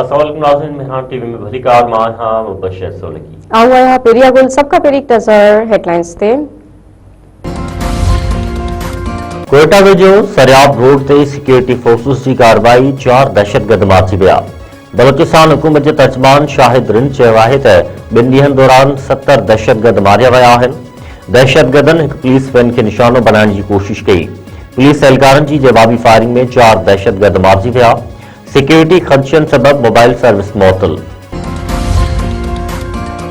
अस्सलाम नाज़रीन, मेहरान टीवी में भली कार मां हां मुबशर सोलकी आया पेरिया गुल सबका पेरिक नजर हेडलाइंस थे। कोयटा वेझो सरियाब रोड ते सिक्योरिटी फोर्सिस की कार्रवाई 4 दहशतगर्द मारिजी विया। बलोचिस्तान हुकूमत के तर्जमान शाहिद रिन चयो आहे त 2 ॾींहनि दौरान 70 दहशतगर्द मारिया विया आहिनि। दहशतगर्दनि हिकु पुलिस वैन खे निशानो बनाइण जी कोशिश कई। पुलिस एहलकारनि जी जवाबी फायरिंग में 4 दहशतगर्द मारिजी विया। सिक्योरिटी खदशनि सबब मोबाइल सर्विस मुअत्तल।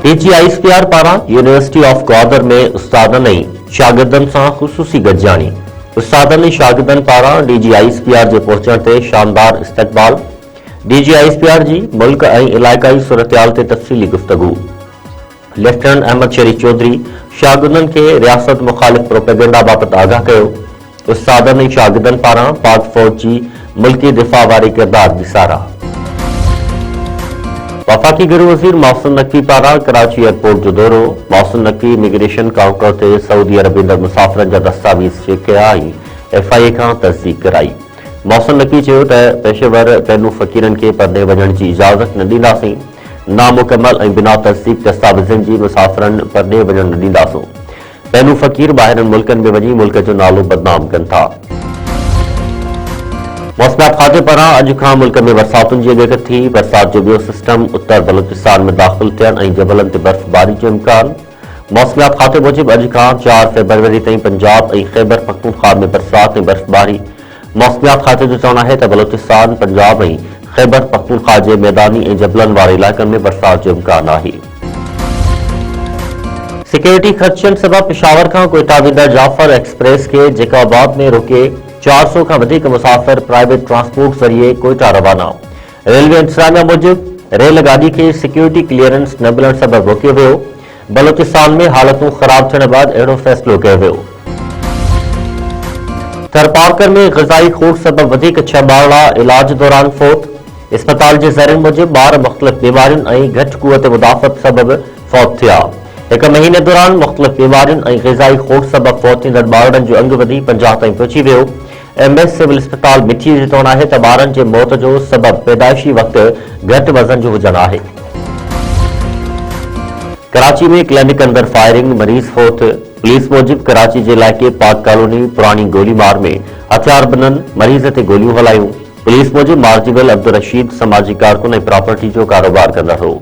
DGISPR पारां यूनिवर्सिटी ऑफ ग्वादर में उस्तादनि ऐं शागिर्दनि सां ख़ुसूसी गॾिजाणी। उस्तादनि ऐं शागिर्दनि पारां DGISPR जे पहुचण ते शानदार इस्तक़बाल। DGISPR जी मुल्क ऐं इलाइक़ाई सूरतहाल ते तफ़सीली गुफ़्तगू। लेफ्टिनेंट अहमद शरीफ चौधरी शागिर्दनि खे रियासत मुखालिफ़ प्रोपेगेंडा बाबति आगाह कयो। उस्तादनि ऐं शागिर्दनि पारां पाक फ़ौज जी मुल्की दिफ़ा वारे किरदार जी साराह। वफ़ाक़ी गृह वज़ीर मोहसिन नक़वी पारां कराची एयरपोर्ट जो दौरो। मोहसिन नक़वी इमिग्रेशन काउंटर ते सऊदी अरब ईंदड़ मुसाफ़िरनि जा दस्तावेज़ चेक कया ऐं FIA खां तस्दीक़ कराई। मोहसिन नक़वी चयो त पेशेवर पैनू फ़क़ीरनि खे परॾे वञण जी इजाज़त न ॾींदासीं। नामुकमल ऐं बिना तस्दीक़ दस्तावेज़नि जी मुसाफ़िरनि परॾे वञण न ॾींदासूं। पैनू फ़क़ीर ॿाहिरनि मुल्कनि में वञी मुल्क जो नालो बदनाम कनि था। मौसमियात खाते पारां अॼु खां मुल्क में बरसातुनि जी अॻकथी थी। बरसात जो ॿियो सिस्टम उत्तर बलोचिस्तान में दाख़िल थियण ऐं जबलनि ते बर्फ़बारी जो इम्कान। मौसमियात खाते मूजिबि अॼु खां 4 फ़रवरी ताईं पंजाब ऐं ख़ैबर पख्तूनख्वा में बरसात ऐं बर्फ़बारी। मौसमियात खाते जो चवणु आहे त बलोचिस्तान, पंजाब ऐं ख़ैबर पख्तूनख्वा जे मैदानी ऐं जबलनि वारे इलाइक़नि में बरसात जो इम्कान आहे। सिक्योरिटी खदशनि सबब पेशावर खां कोयटा वेंदड़ जाफर एक्सप्रेस के जैकोबाद में रोके 400 खां वधीक मुसाफ़िर प्राइवेट ट्रांसपोर्ट ज़रिए कोयटा रवाना। रेलवे इंतज़ामिया मूजिबि रेल गाॾी खे सिक्योरिटी क्लियरेंस न मिलण सबब रोकियो वियो। बलोचिस्तान में हालतूं ख़राब थियण बाद अहिड़ो फ़ैसिलो कयो वियो। थरपारकर में ग़िज़ाई खोट सबब वधीक 6 ॿारड़ा इलाज दौरान फौत। इस्पताल जे ज़रिए मूजिबि ॿार मुख़्तलिफ़ बीमारियुनि ऐं घटि क़ुवत मुदाफ़त सबब फौत थिया। 1 महीने दौरान मुख़्तलिफ़ बीमारियुनि ऐं ग़िज़ाई खोट सबब फौत थींदड़ ॿारनि जो अंग वधी 50 ताईं पहुची वियो। MS सिविल अस्पताल मिठी जो चवणु आहे त ॿारनि जे मौत जो सबब पैदाइशी वक़्तु घटि वज़न जो हुजणु आहे। कराची में क्लिनिक अंदर फायरिंग, मरीज़ फौत। पुलिस मूजिबि कराची जे इलाइक़े पाक कॉलोनी पुरानी गोलीमार में हथियारबंदनि मरीज़ ते गोलियूं हलायूं। पुलिस मूजिबि मारिजी वियल अब्दुल रशीद समाजी कारकुन ऐं प्रॉपर्टी जो कारोबार कंदड़ हो।